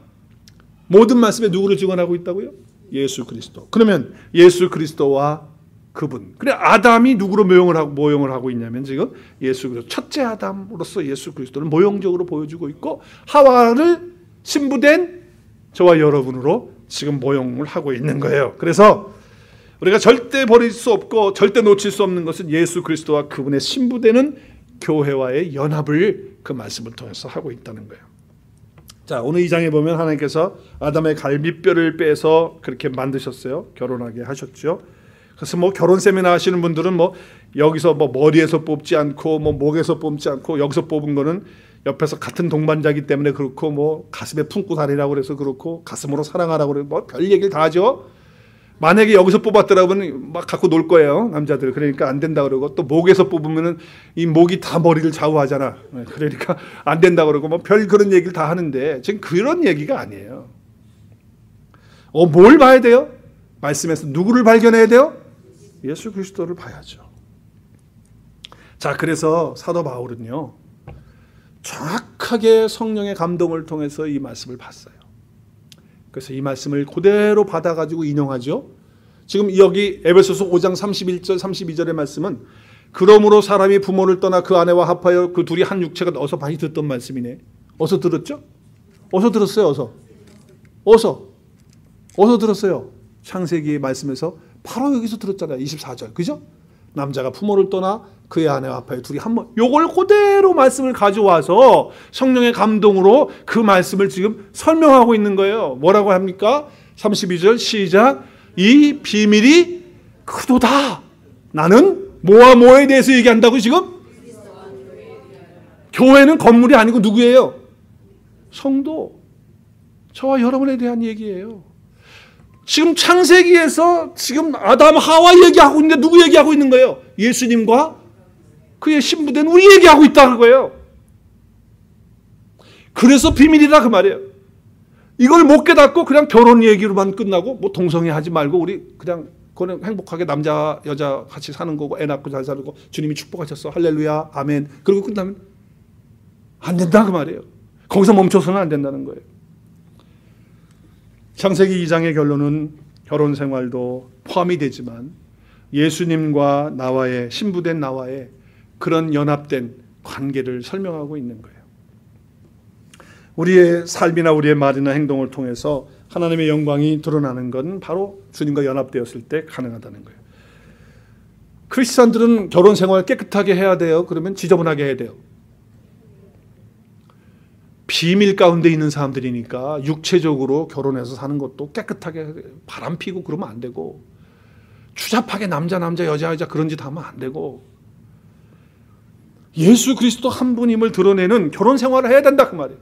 모든 말씀에 누구를 증언하고 있다고요? 예수 그리스도. 그러면 예수 그리스도와 그분. 그래, 아담이 누구로 모형을 하고 있냐면 지금 예수 그리스도. 첫째 아담으로서 예수 그리스도를 모형적으로 보여주고 있고, 하와를 신부된 저와 여러분으로 지금 모형을 하고 있는 거예요. 그래서 우리가 절대 버릴 수 없고 절대 놓칠 수 없는 것은 예수 그리스도와 그분의 신부되는 교회와의 연합을 그 말씀을 통해서 하고 있다는 거예요. 자, 오늘 이 장에 보면 하나님께서 아담의 갈빗뼈를 빼서 그렇게 만드셨어요. 결혼하게 하셨죠. 그래서 뭐 결혼 세미나 하시는 분들은 뭐 여기서 뭐 머리에서 뽑지 않고 뭐 목에서 뽑지 않고 여기서 뽑은 거는 옆에서 같은 동반자기 때문에 그렇고 뭐 가슴에 품고 다니라고 그래서 그렇고 가슴으로 사랑하라고 그래서 뭐 별 얘기를 다 하죠. 만약에 여기서 뽑았더라면 막 갖고 놀 거예요, 남자들. 그러니까 안 된다 그러고, 또 목에서 뽑으면은 이 목이 다 머리를 좌우하잖아. 그러니까 안 된다 그러고 뭐 별 그런 얘기를 다 하는데 지금 그런 얘기가 아니에요. 뭘 봐야 돼요? 말씀에서 누구를 발견해야 돼요? 예수 그리스도를 봐야죠. 자, 그래서 사도 바울은요, 정확하게 성령의 감동을 통해서 이 말씀을 봤어요. 그래서 이 말씀을 그대로 받아가지고 인용하죠. 지금 여기 에베소서 5장 31절 32절의 말씀은 그러므로 사람이 부모를 떠나 그 아내와 합하여 그 둘이 한 육체가, 어서 많이 듣던 말씀이네. 어서 들었죠? 어서 들었어요. 어서 들었어요. 창세기의 말씀에서 바로 여기서 들었잖아요. 24절. 그죠? 남자가 부모를 떠나 그의 아내와 합하여 둘이 한 번, 요걸 그대로 말씀을 가져와서 성령의 감동으로 그 말씀을 지금 설명하고 있는 거예요. 뭐라고 합니까? 32절 시작. 이 비밀이 크도다. 나는 뭐와 뭐에 대해서 얘기한다고 지금? 교회는 건물이 아니고 누구예요? 성도. 저와 여러분에 대한 얘기예요. 지금 창세기에서 지금 아담 하와 얘기하고 있는데 누구 얘기하고 있는 거예요? 예수님과 그의 신부된 우리 얘기하고 있다는 거예요. 그래서 비밀이라 그 말이에요. 이걸 못 깨닫고 그냥 결혼 얘기로만 끝나고 뭐 동성애 하지 말고 우리 그냥 행복하게 남자 여자 같이 사는 거고 애 낳고 잘 사는 거 주님이 축복하셨어. 할렐루야 아멘. 그리고 끝나면 안 된다 그 말이에요. 거기서 멈춰서는 안 된다는 거예요. 창세기 2장의 결론은 결혼 생활도 포함이 되지만 예수님과 나와의 신부된 나와의 그런 연합된 관계를 설명하고 있는 거예요. 우리의 삶이나 우리의 말이나 행동을 통해서 하나님의 영광이 드러나는 건 바로 주님과 연합되었을 때 가능하다는 거예요. 크리스찬들은 결혼 생활 깨끗하게 해야 돼요? 그러면 지저분하게 해야 돼요? 비밀 가운데 있는 사람들이니까 육체적으로 결혼해서 사는 것도 깨끗하게 바람 피고 그러면 안 되고 추잡하게 남자 여자 그런 짓 하면 안 되고 예수 그리스도 한 분임을 드러내는 결혼 생활을 해야 된다 그 말이에요.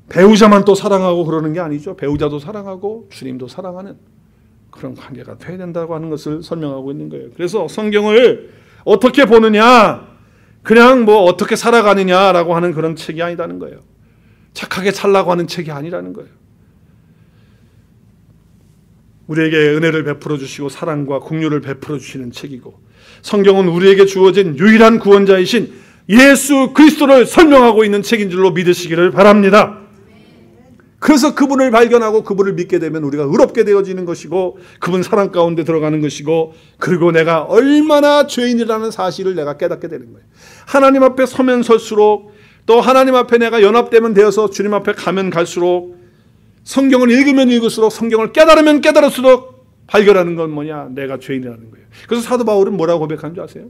배우자만 또 사랑하고 그러는 게 아니죠. 배우자도 사랑하고 주님도 사랑하는 그런 관계가 돼야 된다고 하는 것을 설명하고 있는 거예요. 그래서 성경을 어떻게 보느냐, 그냥 뭐 어떻게 살아가느냐라고 하는 그런 책이 아니라는 거예요. 착하게 살라고 하는 책이 아니라는 거예요. 우리에게 은혜를 베풀어 주시고 사랑과 긍휼을 베풀어 주시는 책이고 성경은 우리에게 주어진 유일한 구원자이신 예수 그리스도를 설명하고 있는 책인 줄로 믿으시기를 바랍니다. 그래서 그분을 발견하고 그분을 믿게 되면 우리가 의롭게 되어지는 것이고 그분 사랑 가운데 들어가는 것이고 그리고 내가 얼마나 죄인이라는 사실을 내가 깨닫게 되는 거예요. 하나님 앞에 서면 설수록 또 하나님 앞에 내가 연합되면 되어서 주님 앞에 가면 갈수록 성경을 읽으면 읽을수록 성경을 깨달으면 깨달을수록 발견하는 건 뭐냐? 내가 죄인이라는 거예요. 그래서 사도 바울은 뭐라고 고백한 줄 아세요?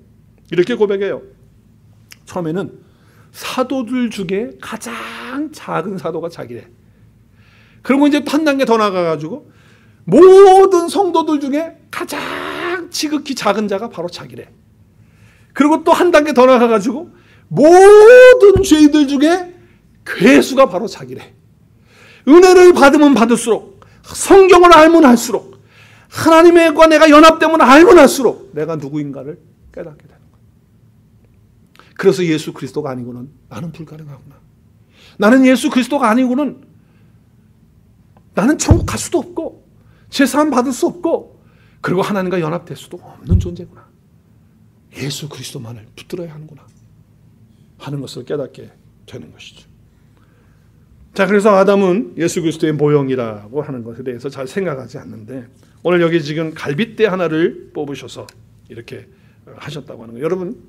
이렇게 고백해요. 처음에는 사도들 중에 가장 작은 사도가 자기래. 그리고 이제 한 단계 더 나가가지고 모든 성도들 중에 가장 지극히 작은 자가 바로 자기래. 그리고 또 한 단계 더 나가가지고 모든 죄인들 중에 괴수가 바로 자기래. 은혜를 받으면 받을수록 성경을 알면 할수록 하나님과 내가 연합되면 알면 할수록 내가 누구인가를 깨닫게 되는 거예요. 그래서 예수 그리스도가 아니고는 나는 불가능하구나. 나는 예수 그리스도가 아니고는 나는 천국 갈 수도 없고 제사함 받을 수 없고 그리고 하나님과 연합될 수도 없는 존재구나. 예수 그리스도만을 붙들어야 하는구나 하는 것을 깨닫게 되는 것이죠. 자, 그래서 아담은 예수 그리스도의 모형이라고 하는 것에 대해서 잘 생각하지 않는데 오늘 여기 지금 갈빗대 하나를 뽑으셔서 이렇게 하셨다고 하는 거예요. 여러분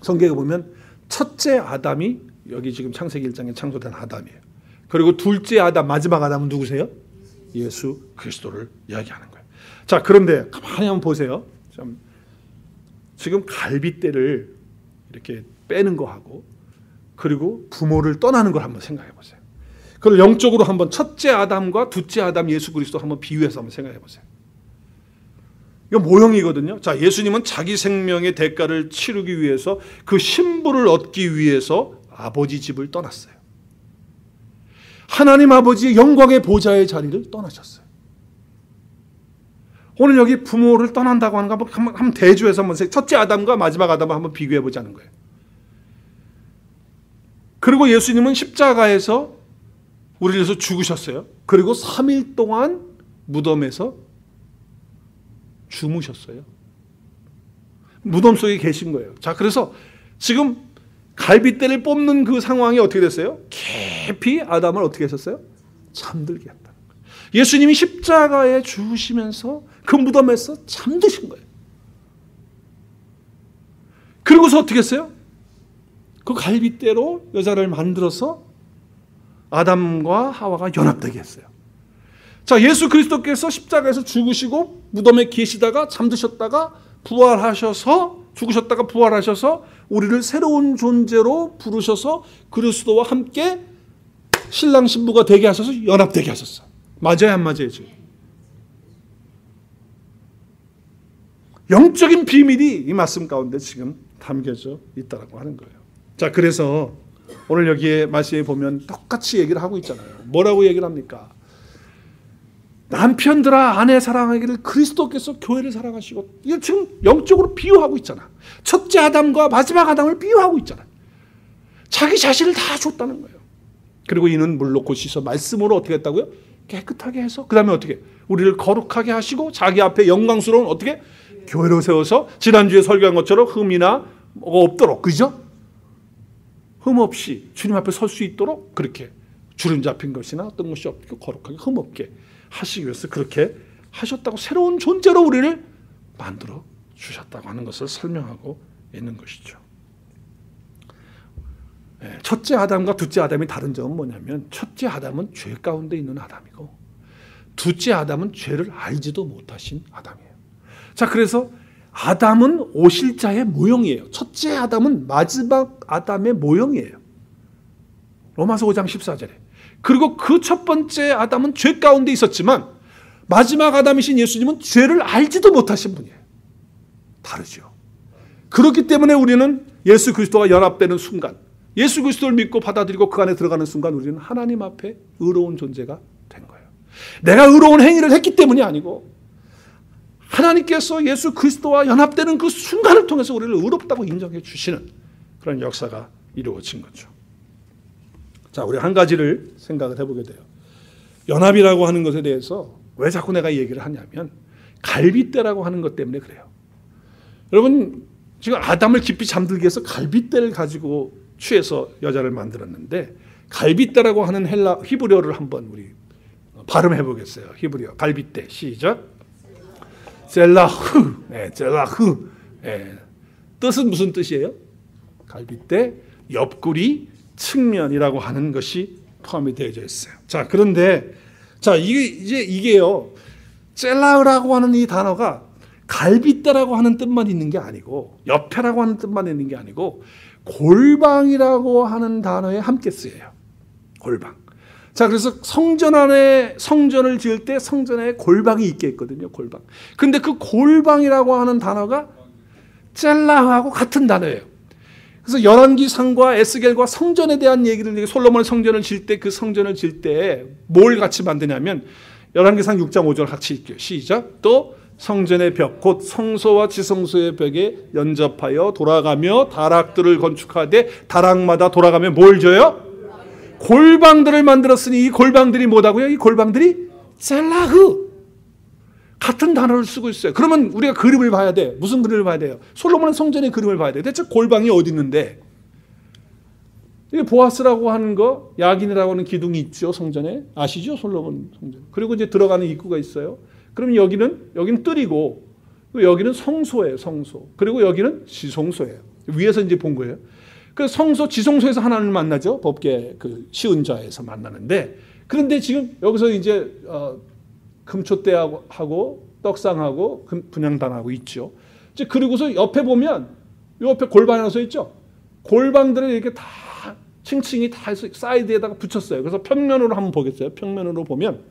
성경에 보면 첫째 아담이 여기 지금 창세기 1장에 창조된 아담이에요. 그리고 둘째 아담, 마지막 아담은 누구세요? 예수 그리스도를 이야기하는 거예요. 자, 그런데 가만히 한번 보세요. 지금 갈빗대를 이렇게 빼는 거하고 그리고 부모를 떠나는 걸 한번 생각해 보세요. 그걸 영적으로 한번 첫째 아담과 둘째 아담 예수 그리스도 한번 비유해서 한번 생각해 보세요. 이거 모형이거든요. 자, 예수님은 자기 생명의 대가를 치르기 위해서 그 신부를 얻기 위해서 아버지 집을 떠났어요. 하나님 아버지의 영광의 보좌의 자리를 떠나셨어요. 오늘 여기 부모를 떠난다고 하는 거 한번 대조해서 한번 첫째 아담과 마지막 아담을 한번 비교해 보자는 거예요. 그리고 예수님은 십자가에서 우리를 위해서 죽으셨어요. 그리고 3일 동안 무덤에서 주무셨어요. 무덤 속에 계신 거예요. 자, 그래서 지금 갈빗대를 뽑는 그 상황이 어떻게 됐어요? 깊이 아담을 어떻게 하셨어요? 잠들게 했다. 예수님이 십자가에 죽으시면서 그 무덤에서 잠드신 거예요. 그리고서 어떻게 했어요? 그 갈빗대로 여자를 만들어서 아담과 하와가 연합되게 했어요. 자, 예수 그리스도께서 십자가에서 죽으시고 무덤에 계시다가 잠드셨다가 부활하셔서 죽으셨다가 부활하셔서 우리를 새로운 존재로 부르셔서 그리스도와 함께 신랑 신부가 되게 하셔서 연합되게 하셨어. 맞아요, 안 맞아요? 지금 영적인 비밀이 이 말씀 가운데 지금 담겨져 있다라고 하는 거예요. 자, 그래서 오늘 여기에 말씀에 보면 똑같이 얘기를 하고 있잖아요. 뭐라고 얘기를 합니까? 남편들아 아내 사랑하기를 그리스도께서 교회를 사랑하시고, 이게 지금 영적으로 비유하고 있잖아. 첫째 아담과 마지막 아담을 비유하고 있잖아. 자기 자신을 다 줬다는 거예요. 그리고 이는 물로 고시서 말씀으로 어떻게 했다고요? 깨끗하게 해서, 그 다음에 어떻게? 우리를 거룩하게 하시고 자기 앞에 영광스러운 어떻게? 교회로 세워서, 지난주에 설교한 것처럼 흠이나 뭐가 없도록, 그죠? 흠 없이 주님 앞에 설 수 있도록 그렇게 주름 잡힌 것이나 어떤 것이 없고 거룩하게 흠 없게 하시기 위해서 그렇게 하셨다고, 새로운 존재로 우리를 만들어 주셨다고 하는 것을 설명하고 있는 것이죠. 첫째 아담과 둘째 아담이 다른 점은 뭐냐면, 첫째 아담은 죄 가운데 있는 아담이고 둘째 아담은 죄를 알지도 못하신 아담이에요. 자, 그래서 아담은 오실자의 모형이에요. 첫째 아담은 마지막 아담의 모형이에요. 로마서 5장 14절에. 그리고 그 첫 번째 아담은 죄 가운데 있었지만 마지막 아담이신 예수님은 죄를 알지도 못하신 분이에요. 다르죠. 그렇기 때문에 우리는 예수 그리스도와 연합되는 순간, 예수 그리스도를 믿고 받아들이고 그 안에 들어가는 순간 우리는 하나님 앞에 의로운 존재가 된 거예요. 내가 의로운 행위를 했기 때문이 아니고 하나님께서 예수 그리스도와 연합되는 그 순간을 통해서 우리를 의롭다고 인정해 주시는 그런 역사가 이루어진 거죠. 자, 우리 한 가지를 생각을 해보게 돼요. 연합이라고 하는 것에 대해서 왜 자꾸 내가 얘기를 하냐면, 갈빗대라고 하는 것 때문에 그래요. 여러분, 지금 아담을 깊이 잠들기 위해서 갈빗대를 가지고 취해서 여자를 만들었는데, 갈빗대라고 하는 히브리어를 한번 우리 발음해 보겠어요. 히브리어 갈빗대 시작. 젤라흐. 네, 젤라흐. 네. 뜻은 무슨 뜻이에요? 갈빗대, 옆구리, 측면이라고 하는 것이 포함이 되어져 있어요. 자, 그런데 자, 이게요. 젤라흐라고 하는 이 단어가 갈빗대라고 하는 뜻만 있는 게 아니고, 옆에라고 하는 뜻만 있는 게 아니고, 골방이라고 하는 단어에 함께 쓰여요. 골방. 자, 그래서 성전 안에, 성전을 지을 때 성전에 골방이 있게 했거든요. 골방. 근데 그 골방이라고 하는 단어가 젤라흐하고 같은 단어예요. 그래서 열왕기상과 에스겔과 성전에 대한 얘기를, 솔로몬의 성전을 질 때, 그 성전을 질 때 뭘 같이 만드냐면, 열왕기상 6장 5절 같이 읽게요. 시작. 또 성전의 벽, 곧 성소와 지성소의 벽에 연접하여 돌아가며 다락들을 건축하되 다락마다 돌아가며 뭘 줘요? 골방들을 만들었으니 이 골방들이 뭐다고요? 이 골방들이 젤라흐. 같은 단어를 쓰고 있어요. 그러면 우리가 그림을 봐야 돼. 무슨 그림을 봐야 돼요? 솔로몬의 성전의 그림을 봐야 돼. 대체 골방이 어디 있는데? 이게 보아스라고 하는 거, 야긴이라고 하는 기둥이 있죠. 성전에. 아시죠? 솔로몬 성전. 그리고 이제 들어가는 입구가 있어요. 그럼 여기는 뜰이고, 여기는 성소예요. 성소. 그리고 여기는 지성소예요. 위에서 이제 본 거예요. 그 성소, 지성소에서 하나님을 만나죠. 법궤 그 시은자에서 만나는데, 그런데 지금 여기서 이제 금촛대하고 떡상하고 분향단하고 있죠. 이제 그리고서 옆에 보면 요 옆에 골방이 하나 서 있죠. 골방들을 이렇게 다 층층이 다 해서 사이드에다가 붙였어요. 그래서 평면으로 한번 보겠어요. 평면으로 보면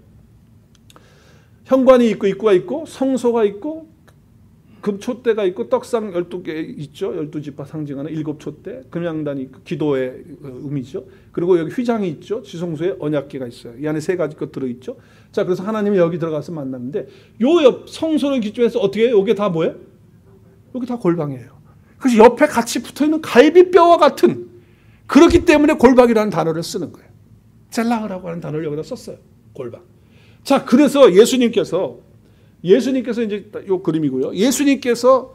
현관이 있고 입구가 있고 성소가 있고 금촛대가 있고 떡상 12개 있죠. 12지파 상징하는 7촛대, 금양단이 있고 기도의 의미죠. 그리고 여기 휘장이 있죠. 지성소에 언약궤가 있어요. 이 안에 3가지 것 들어있죠. 자, 그래서 하나님이 여기 들어가서 만났는데, 요 옆 성소를 기준해서 어떻게 해요? 이게 다 뭐예요? 여기 다 골방이에요. 그래서 옆에 같이 붙어있는 갈비뼈와 같은, 그렇기 때문에 골방이라는 단어를 쓰는 거예요. 젤라흐라고 하는 단어를 여기다 썼어요. 골방. 자, 그래서 예수님께서 이제 요 그림이고요. 예수님께서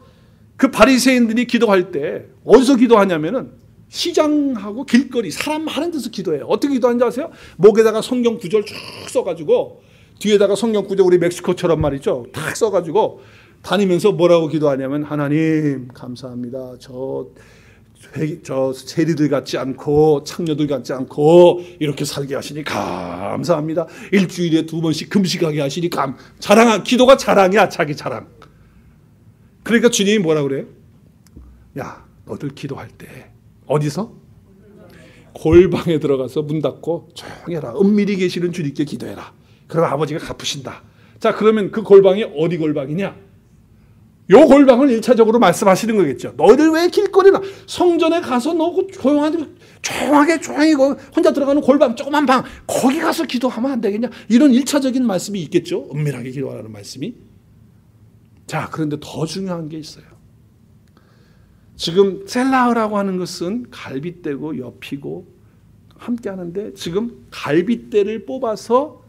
그 바리새인들이 기도할 때 어디서 기도하냐면은 시장하고 길거리 사람 많은 데서 기도해요. 어떻게 기도하는지 아세요? 목에다가 성경 구절 쭉 써가지고 뒤에다가 성경 구절, 우리 멕시코처럼 말이죠, 탁 써가지고 다니면서 뭐라고 기도하냐면, 하나님 감사합니다. 저 세리들 같지 않고 창녀들 같지 않고 이렇게 살게 하시니 감사합니다. 일주일에 2번씩 금식하게 하시니 기도가 자랑이야. 자기 자랑. 그러니까 주님이 뭐라 그래요? 야, 너들 기도할 때 어디서? 골방에 들어가서 문 닫고 조용히 해라. 은밀히 계시는 주님께 기도해라. 그럼 아버지가 갚으신다. 자, 그러면 그 골방이 어디 골방이냐? 요 골방을 1차적으로 말씀하시는 거겠죠. 너희들 왜 길거리나 성전에 가서 너 조용하게 혼자 들어가는 골방 조그만 방 거기 가서 기도하면 안 되겠냐? 이런 1차적인 말씀이 있겠죠. 은밀하게 기도하라는 말씀이. 자, 그런데 더 중요한 게 있어요. 지금 셀라흐라고 하는 것은 갈빗대고 엽히고 함께 하는데 지금 갈빗대를 뽑아서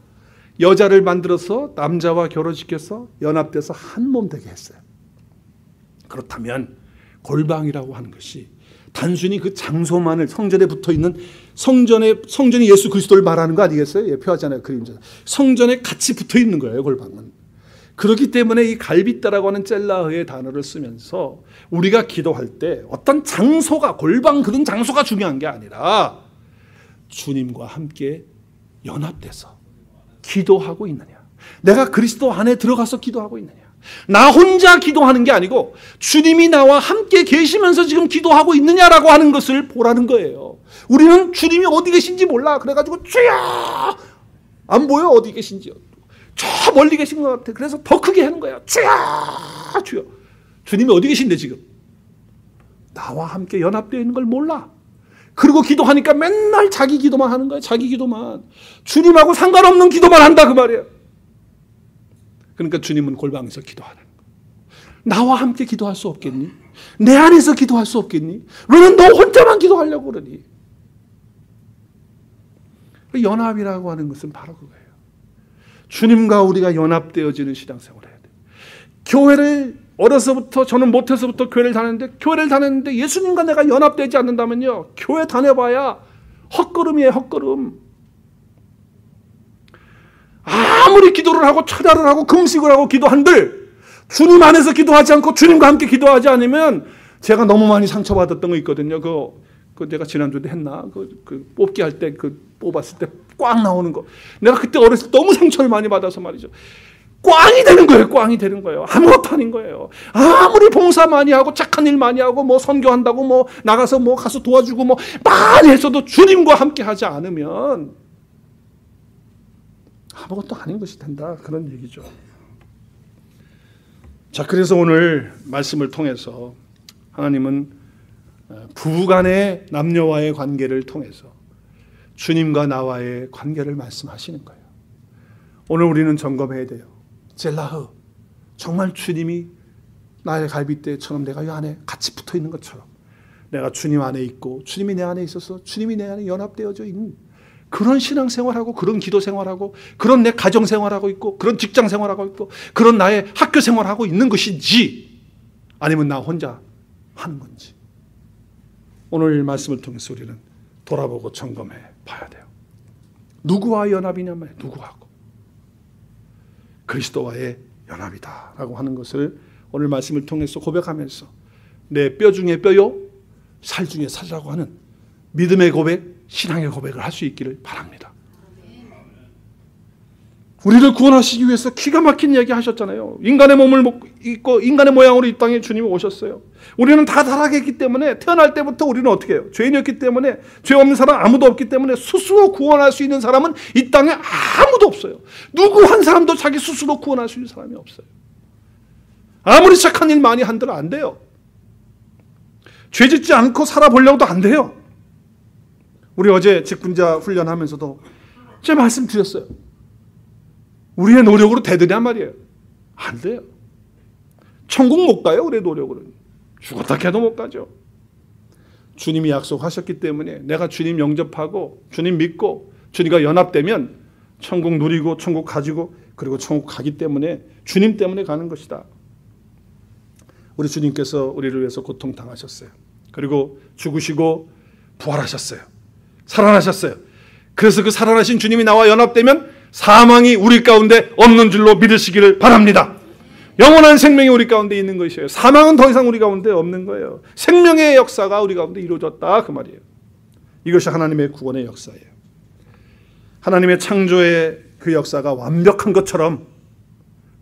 여자를 만들어서 남자와 결혼시켜서 연합돼서 한 몸 되게 했어요. 그렇다면 골방이라고 하는 것이 단순히 그 장소만을 성전에 붙어있는 성전이 예수 그리스도를 말하는 거 아니겠어요? 예, 표하잖아요. 그림자. 성전에 같이 붙어있는 거예요. 골방은. 그렇기 때문에 이 갈빗대라고 하는 셀라흐의 단어를 쓰면서 우리가 기도할 때 어떤 장소가 골방 그런 장소가 중요한 게 아니라 주님과 함께 연합돼서 기도하고 있느냐, 내가 그리스도 안에 들어가서 기도하고 있느냐, 나 혼자 기도하는 게 아니고 주님이 나와 함께 계시면서 지금 기도하고 있느냐라고 하는 것을 보라는 거예요. 우리는 주님이 어디 계신지 몰라. 그래가지고 주여 안 보여 어디 계신지. 저 멀리 계신 것 같아. 그래서 더 크게 하는 거야. 주여 주여. 주님이 어디 계신데 지금 나와 함께 연합되어 있는 걸 몰라. 그리고 기도하니까 맨날 자기 기도만 하는 거야. 자기 기도만. 주님하고 상관없는 기도만 한다 그 말이에요. 그러니까 주님은 골방에서 기도하는 거야. 나와 함께 기도할 수 없겠니? 내 안에서 기도할 수 없겠니? 왜 너 혼자만 기도하려고 그러니? 연합이라고 하는 것은 바로 그거예요. 주님과 우리가 연합되어지는 신앙생활을 해야 돼요. 교회를 어려서부터 저는 못해서부터 교회를 다녔는데 예수님과 내가 연합되지 않는다면요, 교회 다녀봐야 헛걸음이에요. 헛걸음. 아무리 기도를 하고 철야를 하고 금식을 하고 기도한들 주님 안에서 기도하지 않고 주님과 함께 기도하지 않으면, 제가 너무 많이 상처받았던 거 있거든요. 그 내가 지난주에 했나? 그 뽑기 할 때 뽑았을 때 꽝 나오는 거. 내가 그때 어렸을 때 너무 상처를 많이 받아서 말이죠. 꽝이 되는 거예요. 꽝이 되는 거예요. 아무것도 아닌 거예요. 아무리 봉사 많이 하고 착한 일 많이 하고 뭐 선교한다고 뭐 나가서 뭐 가서 도와주고 뭐 많이 했어도 주님과 함께 하지 않으면 아무것도 아닌 것이 된다. 그런 얘기죠. 자, 그래서 오늘 말씀을 통해서 하나님은 부부간의 남녀와의 관계를 통해서 주님과 나와의 관계를 말씀하시는 거예요. 오늘 우리는 점검해야 돼요. 셀라흐, 정말 주님이 나의 갈빗대처럼 내가 이 안에 같이 붙어 있는 것처럼 내가 주님 안에 있고 주님이 내 안에 있어서 주님이 내 안에 연합되어져 있는 그런 신앙생활하고 그런 기도생활하고 그런 내 가정생활하고 있고 그런 직장생활하고 있고 그런 나의 학교생활하고 있는 것인지, 아니면 나 혼자 하는 건지, 오늘 말씀을 통해서 우리는 돌아보고 점검해 봐야 돼요. 누구와 연합이냐 말이에요. 누구하고. 그리스도와의 연합이다라고 하는 것을 오늘 말씀을 통해서 고백하면서 내 뼈 중에 뼈요 살 중에 살이라고 하는 믿음의 고백, 신앙의 고백을 할 수 있기를 바랍니다. 우리를 구원하시기 위해서 기가 막힌 얘기 하셨잖아요. 인간의 몸을 입고 인간의 모양으로 이 땅에 주님이 오셨어요. 우리는 다 타락했기 때문에 태어날 때부터 우리는 어떻게 해요? 죄인이었기 때문에, 죄 없는 사람 아무도 없기 때문에 스스로 구원할 수 있는 사람은 이 땅에 아무도 없어요. 누구 한 사람도 자기 스스로 구원할 수 있는 사람이 없어요. 아무리 착한 일 많이 한들 안 돼요. 죄 짓지 않고 살아보려고도 안 돼요. 우리 어제 직분자 훈련하면서도 제가 말씀드렸어요. 우리의 노력으로 되느냐 말이에요. 안 돼요. 천국 못 가요. 우리의 노력으로는. 죽었다 해도 못 가죠. 주님이 약속하셨기 때문에 내가 주님 영접하고 주님 믿고 주님과 연합되면 천국 누리고 천국 가지고 그리고 천국 가기 때문에 주님 때문에 가는 것이다. 우리 주님께서 우리를 위해서 고통당하셨어요. 그리고 죽으시고 부활하셨어요. 살아나셨어요. 그래서 그 살아나신 주님이 나와 연합되면 사망이 우리 가운데 없는 줄로 믿으시기를 바랍니다. 영원한 생명이 우리 가운데 있는 것이에요. 사망은 더 이상 우리 가운데 없는 거예요. 생명의 역사가 우리 가운데 이루어졌다 그 말이에요. 이것이 하나님의 구원의 역사예요. 하나님의 창조의 그 역사가 완벽한 것처럼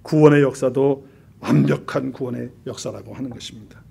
구원의 역사도 완벽한 구원의 역사라고 하는 것입니다.